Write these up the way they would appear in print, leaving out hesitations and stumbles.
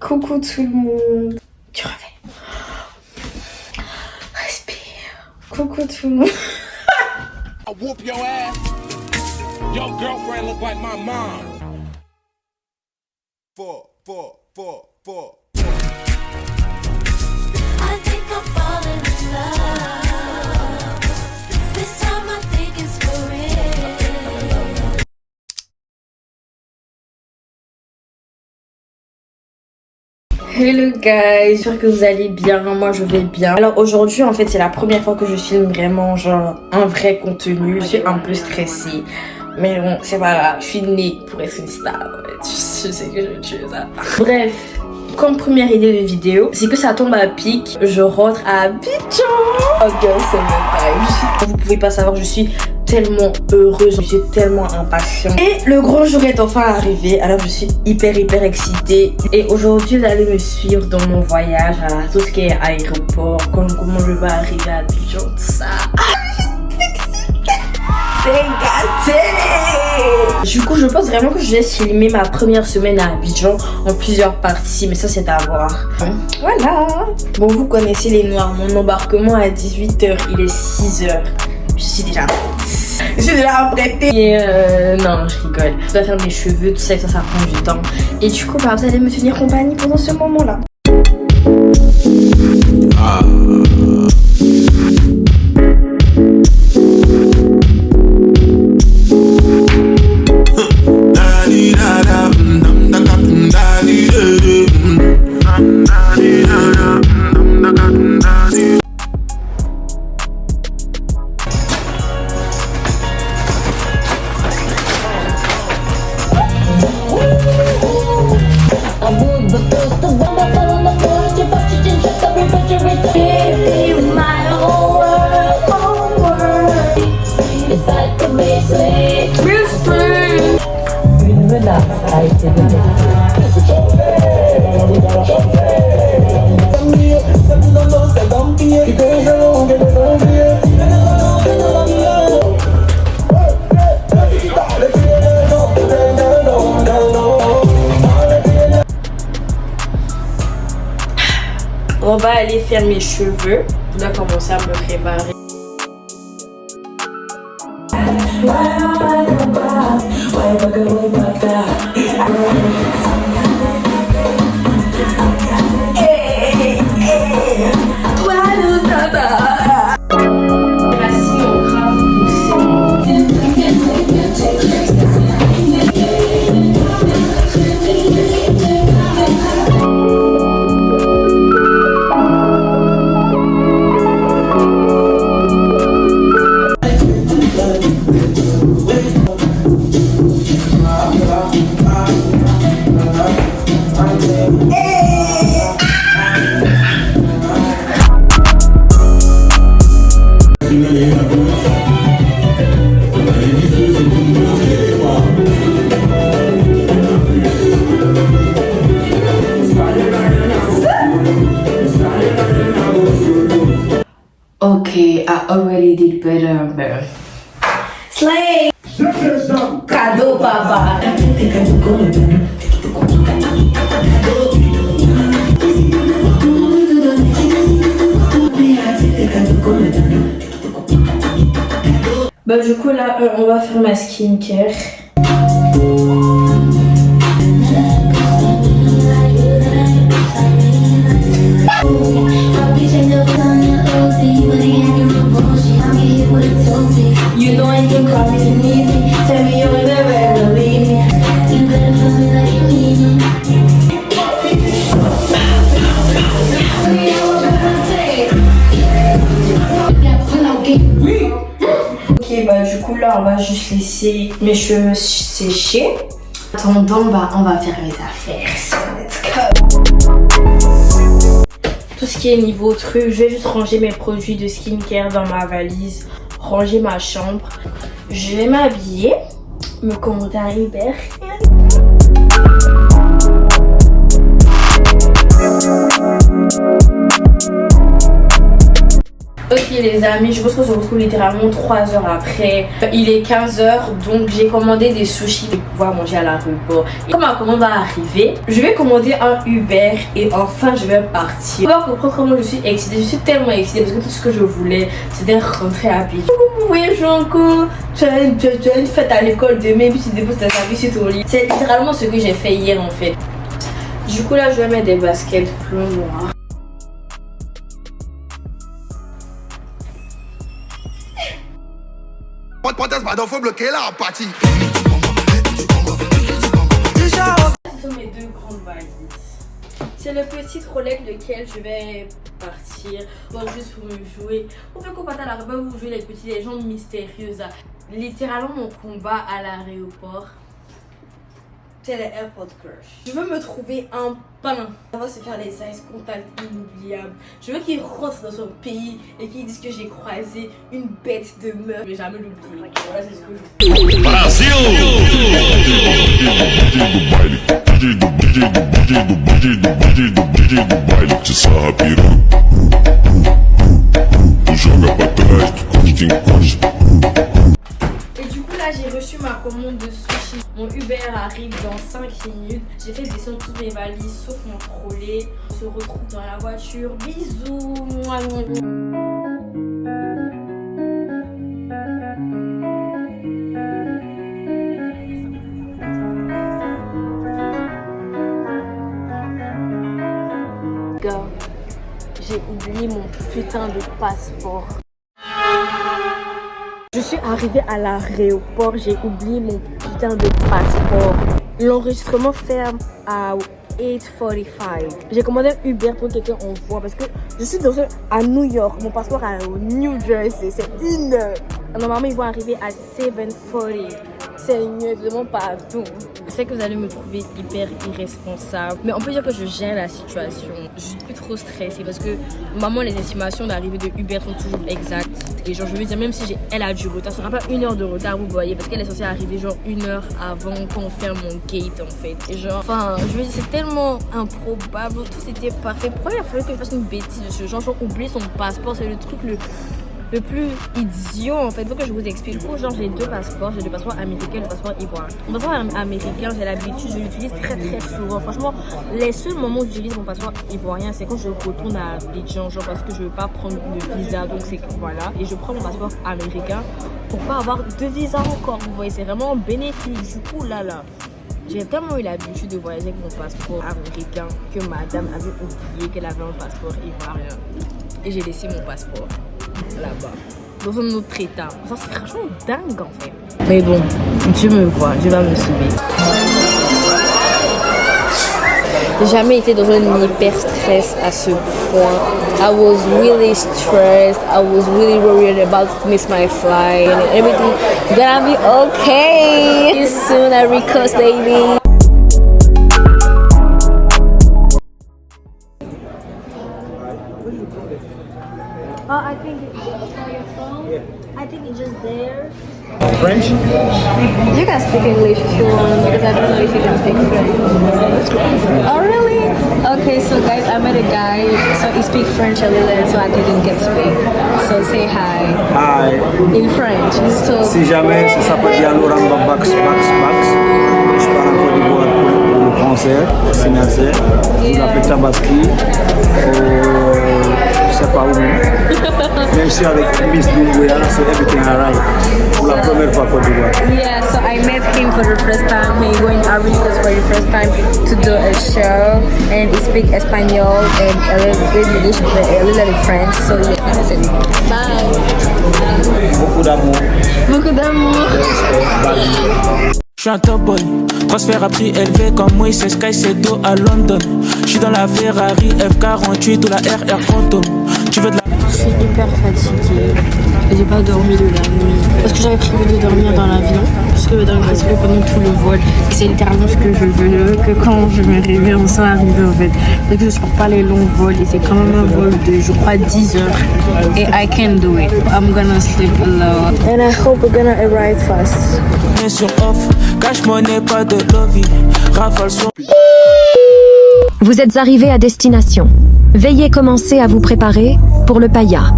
Coucou tout le monde. Tu refais. Respire. Coucou tout le monde. I whoop your ass. Your girlfriend look like my mom. Four. I think I'm falling in love. This time I think it's for real. Hello guys, j'espère que vous allez bien, moi je vais bien. Alors aujourd'hui en fait c'est la première fois que je filme vraiment genre un vrai contenu. Je suis un peu stressée, mais bon c'est pas grave, je suis née pour être une star. Ouais. Je sais que je tue ça. Bref, comme première idée de vidéo, c'est que ça tombe à pic, je rentre à Abidjan. Oh girl, c'est mon time. Vous pouvez pas savoir, je suis tellement heureuse, je suis tellement impatiente. Et le grand jour est enfin arrivé, alors je suis hyper excitée. Et aujourd'hui, vous allez me suivre dans mon voyage à tout ce qui est aéroport, comment je vais arriver à Abidjan, tout ça. C'est gâté! Du coup, je pense vraiment que je vais filmer ma première semaine à Abidjan en plusieurs parties, mais ça c'est à voir. Voilà! Bon, vous connaissez les noirs, mon embarquement à 18h, il est 6h. Je suis déjà apprêtée. Et non, je rigole. Je dois faire mes cheveux, tout ça, ça prend du temps. Et du coup, bah, vous allez me tenir compagnie pendant ce moment-là. On va aller faire mes cheveux. On a commencé à me préparer. Okay, I already did better. Slay! Cadeau, papa! Bah du coup là, on va faire ma skincare. You know I can call me if you need me. Tell me you'll never ever leave me. You better feel me like you need me. Ok, bah du coup là on va juste laisser mes cheveux sécher. En attendant, bah on va faire mes affaires. So let's go. Tout ce qui est niveau truc, je vais juste ranger mes produits de skincare dans ma valise, ranger ma chambre. Je vais m'habiller, me commander un Uber. Ok les amis, je pense qu'on se retrouve littéralement 3 heures après. Il est 15h, donc j'ai commandé des sushis pour pouvoir manger à l'aéroport. Et quand ma commande va arriver, je vais commander un Uber et enfin je vais partir. On va comprendre comment je suis excitée. Je suis tellement excitée parce que tout ce que je voulais, c'était rentrer à Abidjan. Vous voyez Janko, tu as une fête à l'école demain, puis tu déposes ta service sur ton lit. C'est littéralement ce que j'ai fait hier en fait. Du coup là, je vais mettre des baskets bleu noir. Pardon, faut bloquer la partie. Ce sont mes 2 grandes valises. C'est le petit Rolex lequel je vais partir. Bon, juste pour me jouer. On fait qu'on part à l'aéroport, vous jouez les gens mystérieuses. Littéralement, mon combat à l'aéroport, c'est le airport crush. Je veux me trouver un pain. On va se faire les eyes contact inoubliables. Je veux qu'il rentre dans son pays et qu'il dise que j'ai croisé une bête de meurtre. Je vais jamais l'oublier. Voilà, c'est ce que je veux. Et du coup là j'ai reçu ma commande de sushi. Mon Uber arrive dans 5 minutes. J'ai fait descendre toutes mes valises sauf mon trolley. On se retrouve dans la voiture. Bisous. Mouah, mouah, mouah. Gars, j'ai oublié mon putain de passeport. Je suis arrivée à l'aéroport, j'ai oublié mon putain de passeport. L'enregistrement ferme à 8:45. J'ai commandé un Uber pour que quelqu'un envoie parce que je suis à New York. Mon passeport est au New Jersey, c'est 1 heure. Normalement, ils vont arriver à 7:40. Seigneur, vraiment pardon. Je sais que vous allez me trouver hyper irresponsable, mais on peut dire que je gère la situation. Je suis plus trop stressée parce que maman, les estimations d'arrivée de Uber sont toujours exactes. Et genre, je veux dire, même si elle a du retard, ce sera pas 1 heure de retard, vous voyez, parce qu'elle est censée arriver genre 1 heure avant qu'on ferme mon gate en fait. Et genre, enfin, je veux dire, c'est tellement improbable, tout était parfait. Pourquoi il a fallu que je fasse une bêtise de ce genre? Genre, oublier son passeport, c'est le truc le plus idiot en fait. Faut que je vous explique. Genre, j'ai 2 passeports. J'ai le passeport américain et le passeport ivoirien. Mon passeport américain, j'ai l'habitude, je l'utilise très souvent. Franchement, les seuls moments où j'utilise mon passeport ivoirien, c'est quand je retourne à Abidjan, genre parce que je veux pas prendre de visa, donc c'est voilà. Et je prends mon passeport américain pour pas avoir 2 visas encore. Vous voyez, c'est vraiment bénéfique. Du coup, là, j'ai tellement eu l'habitude de voyager avec mon passeport américain que madame avait oublié qu'elle avait un passeport ivoirien. Et j'ai laissé mon passeport là-bas, dans un autre état. Ça, c'est franchement dingue en fait. Mais bon, Dieu me voit, Dieu va me sauver. J'ai jamais été dans un hyper stress à ce point. I was really stressed. I was really worried about to miss my flight and everything. Gonna be okay. See you soon, Ivory Coast lady. Oh, I think it's on your phone. Yeah. I think it's just there. French? You can speak English if you want, because I don't know if you can speak French. Oh, really? Okay, so guys, I met a guy, so he speaks French a little, so I didn't get speak. So say hi. Hi. In French. So, Si jamais ça s'appelle Diallo Ramba Bax. Je pars en Côte d'Ivoire pour le concert, au Sinazé. Je l'appelle Tabaski. Je sais pas où. Mais je suis avec Miss Doumbouya, so everything alright. Pour la première fois Côte d'Ivoire. yeah, so I met him for the first time. He went to Africa for the first time to do a show, and he speaks Espanol and a little bit English, a little French. So yeah, that's it. Bye. Beaucoup d'amour. Beaucoup d'amour. Je suis un top boy, transfert à prix élevé comme Moïse Sky Sedo à London. Je suis dans la Ferrari F48 ou la RR Phantom. Tu veux de la... Je suis hyper fatiguée et j'ai pas dormi de la nuit parce que j'avais prévu de dormir dans l'avion puisque le dernier respect pendant tout le vol et c'est littéralement ce que je veux que quand je me réveille on soit arrivé en fait parce que je supporte pas les longs vols et c'est quand même un vol de je crois 10 heures et I can do it. I'm gonna sleep a lot and I hope we're gonna arrive fast. Sur off, cash money pas de lobby, rafale sur... Vous êtes arrivé à destination. Veuillez commencer à vous préparer pour le pailla.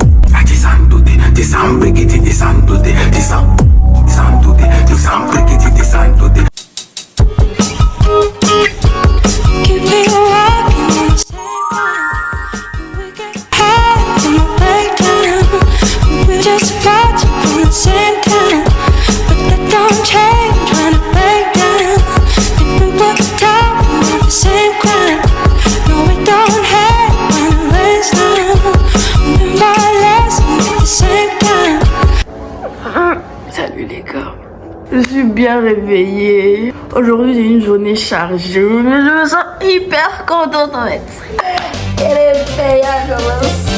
Keep me walking on the same line. We get high from the breakdown. We're just watching from the same time. But that don't change when I break down. Think we were talking about the same crime. No, we don't hate when it rains down. Learn my lesson at the same time. Salut les gars. Je suis bien réveillée. Aujourd'hui j'ai une journée chargée, mais je me sens hyper contente en fait. Elle est payable.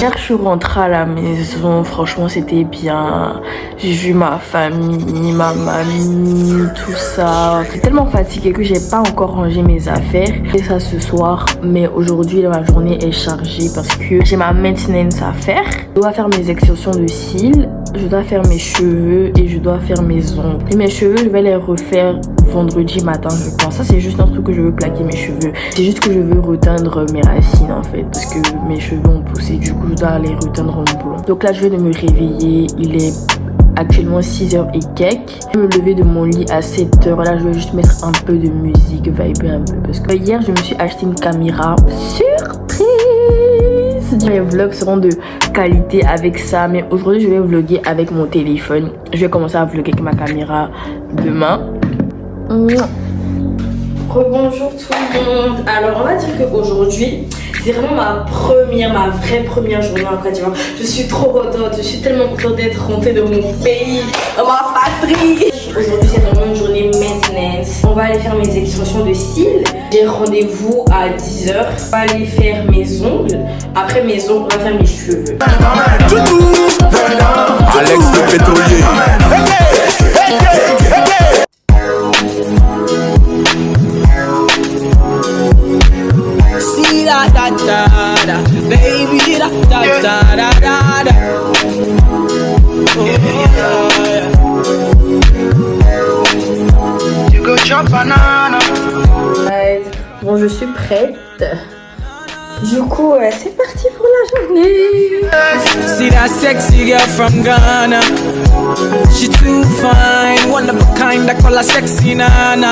Hier je suis rentrée à la maison, franchement c'était bien. J'ai vu ma famille, ma mamie, tout ça. J'étais tellement fatiguée que j'ai pas encore rangé mes affaires. Et ça ce soir, mais aujourd'hui ma journée est chargée parce que j'ai ma maintenance à faire. Je dois faire mes extensions de cils, je dois faire mes cheveux et je dois faire mes ongles. Et mes cheveux je vais les refaire vendredi matin je pense. Ça c'est juste un truc que je veux plaquer mes cheveux. C'est juste que je veux reteindre mes racines en fait. Parce que mes cheveux ont poussé, du coup je dois les reteindre en blond. Donc là je viens de me réveiller, il est actuellement 6h et quelques. Je vais me lever de mon lit à 7h. Là je vais juste mettre un peu de musique, viber un peu. Parce que hier je me suis acheté une caméra surprise. Mes vlogs seront de qualité avec ça. Mais aujourd'hui je vais vlogger avec mon téléphone. Je vais commencer à vlogger avec ma caméra demain. Rebonjour tout le monde. Alors on va dire qu'aujourd'hui c'est vraiment ma vraie première journée en Côte d'Ivoire. Je suis trop contente, je suis tellement contente d'être rentrée de mon pays, de ma patrie. Aujourd'hui c'est vraiment une journée maintenance. On va aller faire mes extensions de cils. J'ai rendez-vous à 10h. On va aller faire mes ongles. Après mes ongles, on va faire mes cheveux. Alex le pétrolier. See da da da da, baby da da da da da da. Oh, yeah. You go chop banana. Bon, je suis prête. Du coup, c'est parti pour la journée. See that sexy girl from Ghana. She too fine, one of a kind. I call her sexy nana.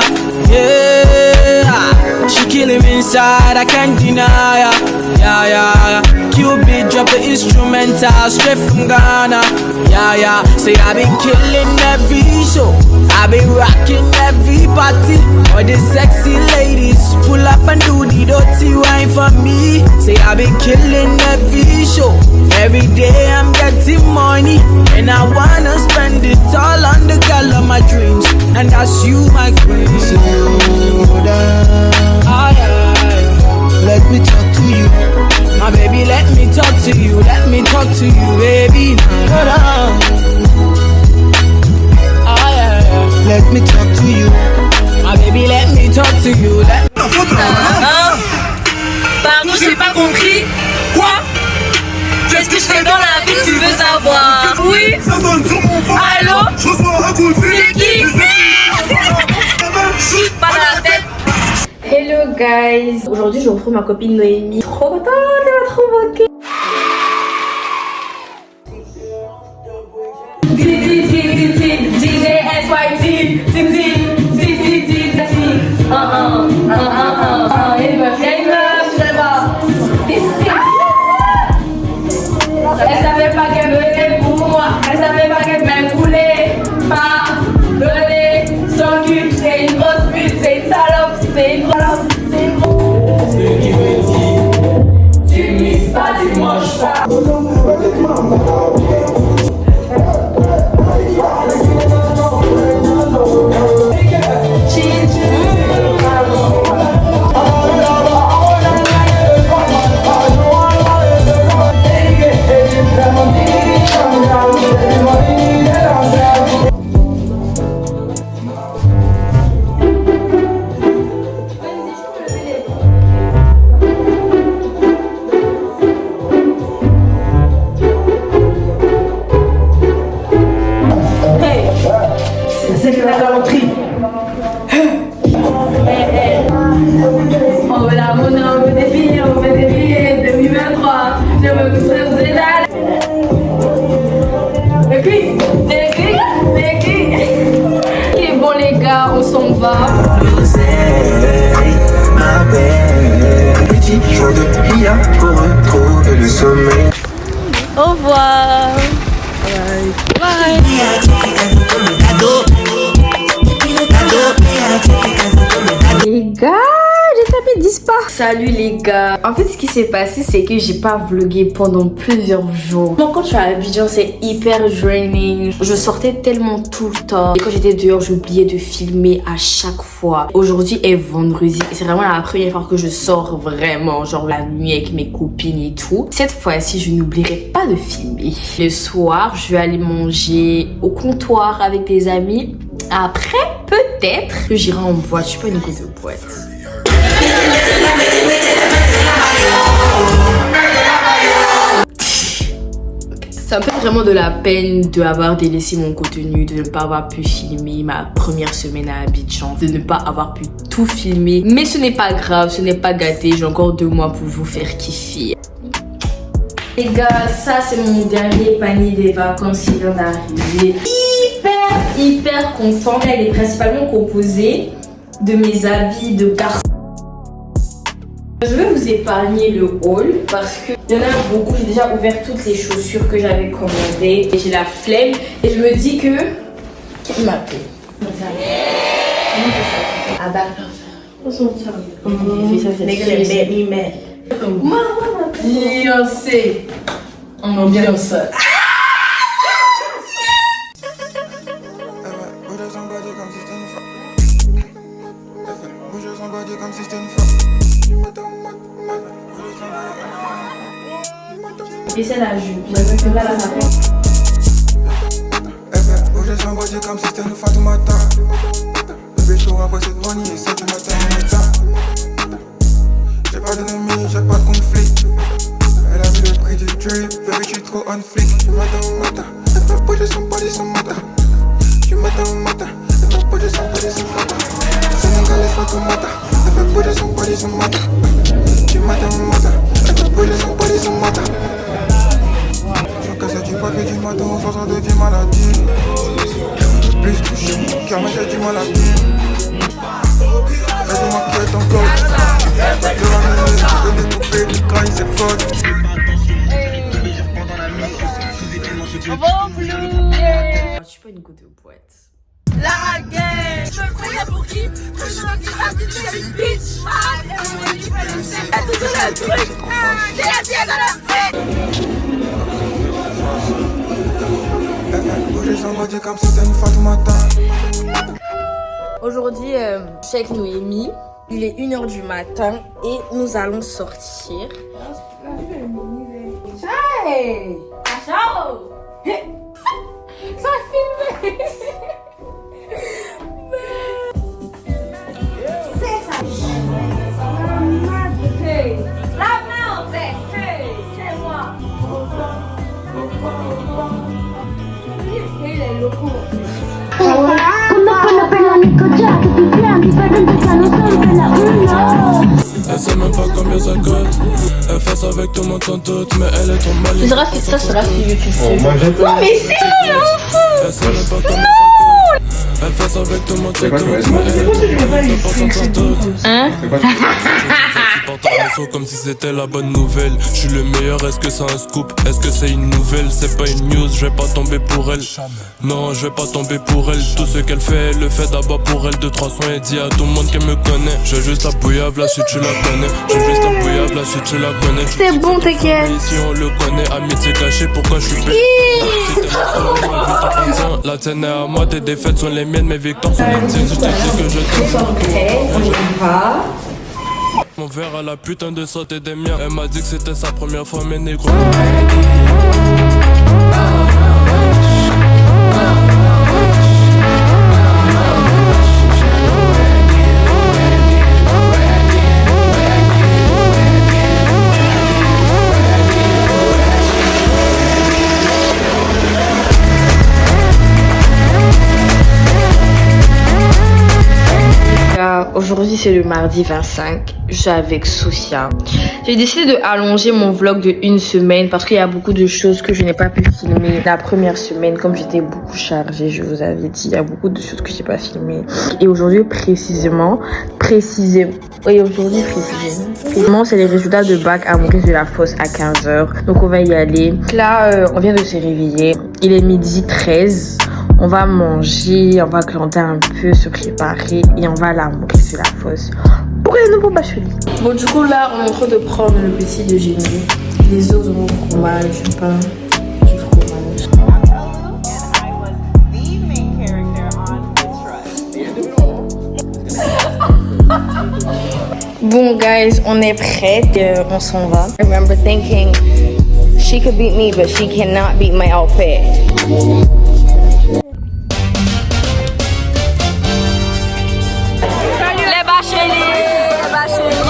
Yeah, she killing me inside. I can't deny her. Yeah, yeah. Cupid drop the instrumental straight from Ghana. Yeah, yeah. Say I been killing every show. I been rocking every party. All the sexy ladies pull up and do the dirty wine for me. Say I been killing every show. Every day I'm getting money, and I wanna spend it all on the girl of my dreams, and that's you, my queen. Slow down, let me talk to you, my baby. Let me talk to you, let me talk to you, baby. Slow down, let me talk to you, my baby. Let me talk to you. Pardon, j'ai pas compris. Quoi? Qu'est-ce que je fais dans la vie, tu veux savoir? Oui? Allô? C'est qui? Pas la tête. Hello guys. Aujourd'hui je retrouve ma copine Noémie. Trop contente, elle m'a trop manqué. Elle savait pas qu'elle venait pour moi. Elle savait pas qu'elle m'incoulait. Pardonner son cul. C'est une grosse pute, c'est une salope, c'est une grosse salope, c'est une grosse. Tu mises pas, tu s'en va. Au revoir. Bye. Les gars, j'ai tapé 10 pas. Salut les gars. En fait, ce qui s'est passé, c'est que j'ai pas vlogué pendant plusieurs jours. Donc quand je suis à Abidjan, c'est hyper draining. Je sortais tellement tout le temps. Et quand j'étais dehors, j'oubliais de filmer à chaque fois. Aujourd'hui est vendredi. Et c'est vraiment la première fois que je sors vraiment, genre la nuit avec mes copines et tout. Cette fois-ci, je n'oublierai pas de filmer. Le soir, je vais aller manger au comptoir avec des amis. Après, peut-être que j'irai en boîte. Je suis pas une gosse de boîte. Ça me fait vraiment de la peine d'avoir délaissé mon contenu, de ne pas avoir pu filmer ma première semaine à Abidjan, de ne pas avoir pu tout filmer. Mais ce n'est pas grave, ce n'est pas gâté. J'ai encore 2 mois pour vous faire kiffer. Les gars, ça c'est mon dernier panier des vacances qui vient d'arriver. Hyper contente. Elle est principalement composée de mes habits de garçon. Je vais vous épargner le haul parce qu'il y en a beaucoup. J'ai déjà ouvert toutes les chaussures que j'avais commandées et j'ai la flemme et je me dis que... Qui m'appelle? Ah bah... Beyoncé. Ambiance. Et c'est la jupe. J'avais là la matin. Comme si c'était une Fatoumata. Bébé, je cours après cette money et c'est du matin. J'ai pas d'ennemis, j'ai pas de conflit. Elle a vu le prix du drip, bébé, je suis trop on flick. Du matin au matin, elle fait bouger son body son matin. Du matin au matin, elle fait bouger son body son matin. Sénégalais Fatoumata, elle fait bouger son body son matin. Du matin au matin, elle fait bouger son body son matin. C'est du papier du matin au soir, ça devient maladie. Le plus touché, car moi j'ai du mal à dire. Aide-moi qui est encore. De ramener des poupées, du crack, c'est potes. Je suis pas une go de boîte. La guerre. Je me croyais pour qui? Que je me dis pas que tu es une bitch. Elle te donne un truc. J'ai la tienne dans la fête. Aujourd'hui, je suis avec Noémie. Il est 1h du matin et nous allons sortir. Hey! Ciao! Ça a filmé! C'est ça! Hey! La main en fait! Hey! C'est moi! Il est loco! Elle sait même pas combien ça coûte. Elle fait ça avec tout le monde sans doute, mais elle est trop mal. Tu diras que ça sera sur YouTube. Non mais c'est Elle sait même pas combien ça coûte. Elle fait ça avec tout le monde sans doute, mais elle est trop mal sans doute. Hein? Comme si c'était la bonne nouvelle. Je suis le meilleur, est-ce que c'est un scoop? Est-ce que c'est une nouvelle? C'est pas une news, je vais pas tomber pour elle. Non, je vais pas tomber pour elle. Tout ce qu'elle fait, elle le fait d'abord pour elle. 2-3 soins et dit à tout le monde qu'elle me connaît. J'ai juste la bouillave, là si tu la connais. J'ai juste la bouillave, là si tu la connais. C'est bon, t'inquiète. Si on le connaît, amitié cachée, pourquoi je suis payé? La tienne est à moi, tes défaites sont les miennes, mes victoires sont les tiennes. Je te dis que je t'aime. On y va. Mon verre à la putain de sauter des miens. Elle m'a dit que c'était sa première fois, mais négro. Aujourd'hui c'est le mardi 25, je suis avec Soucia. J'ai décidé de allonger mon vlog de 1 semaine parce qu'il y a beaucoup de choses que je n'ai pas pu filmer la première semaine. Comme j'étais beaucoup chargée, je vous avais dit, il y a beaucoup de choses que j'ai pas filmées. Et aujourd'hui précisément, c'est les résultats de bac à Maurice de la Fosse à 15h. Donc on va y aller. Là, on vient de se réveiller. Il est midi 13. On va manger, on va glander un peu, se préparer et on va aller à Maurice de la Fosse pour les nouveaux bacheliers. Bon, du coup, là, on est en train de prendre le petit déjeuner. Les œufs au fromage, du pain, du fromage. Bon, guys, on est prêts. On s'en va. I remember thinking she could beat me, but she cannot beat my outfit. Les bacheliers,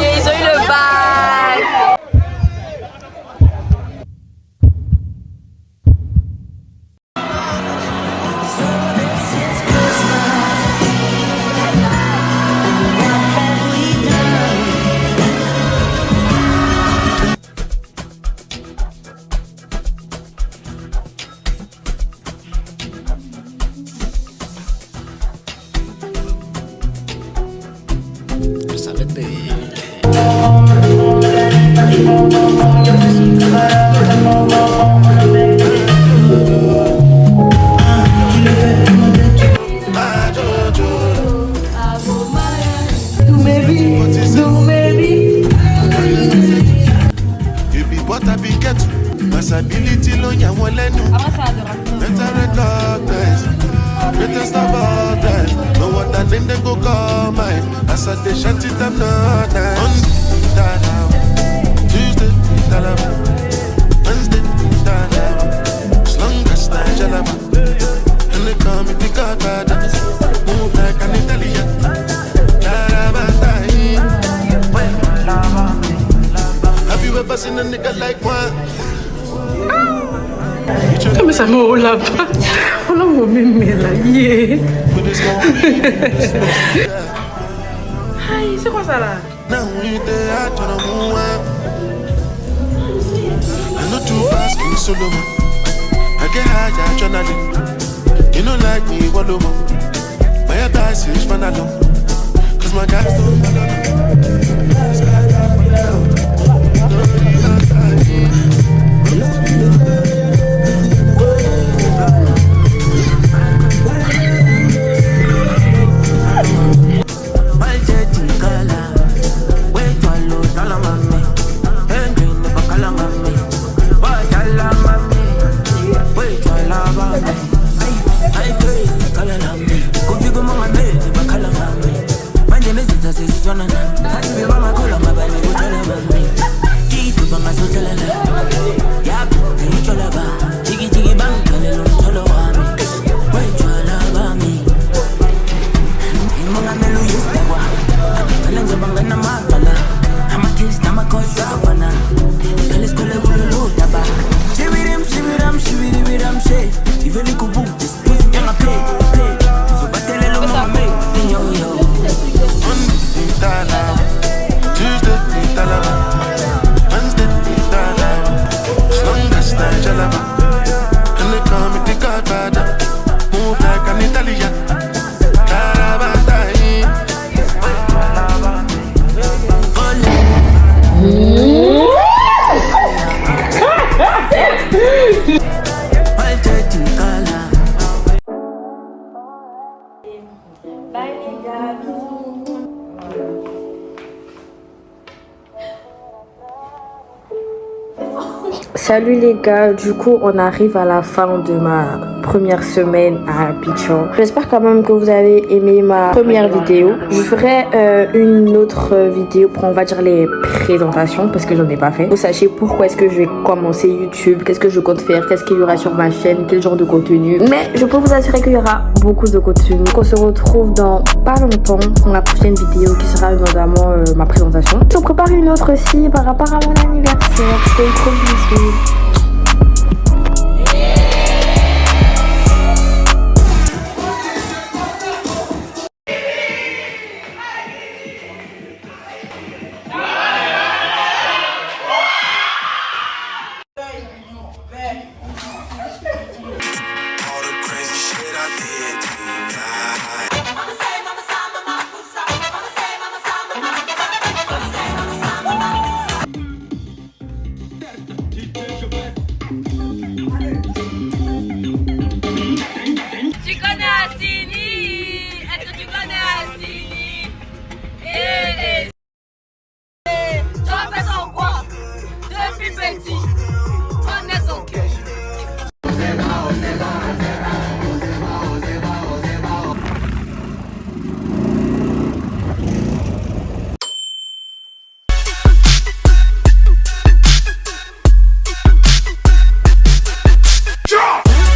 ils ont eu le bac. Mais ça me roule là-bas. On l'a mis là. Yeah. Aïe, c'est quoi ça là? You know like me, what do my advice is when I don't. Cause my guys don't Salut les gars, du coup on arrive à la fin de ma première semaine à Abidjan. J'espère quand même que vous avez aimé ma première vidéo. Je ferai une autre vidéo pour, on va dire, les présentations parce que j'en ai pas fait. Vous sachiez pourquoi est-ce que je vais commencer YouTube, qu'est-ce que je compte faire, qu'est-ce qu'il y aura sur ma chaîne, quel genre de contenu. Mais je peux vous assurer qu'il y aura beaucoup de contenu. Donc on se retrouve dans pas longtemps pour la prochaine vidéo qui sera notamment ma présentation. Je prépare une autre aussi par rapport à mon anniversaire. Je te fais trop bisous.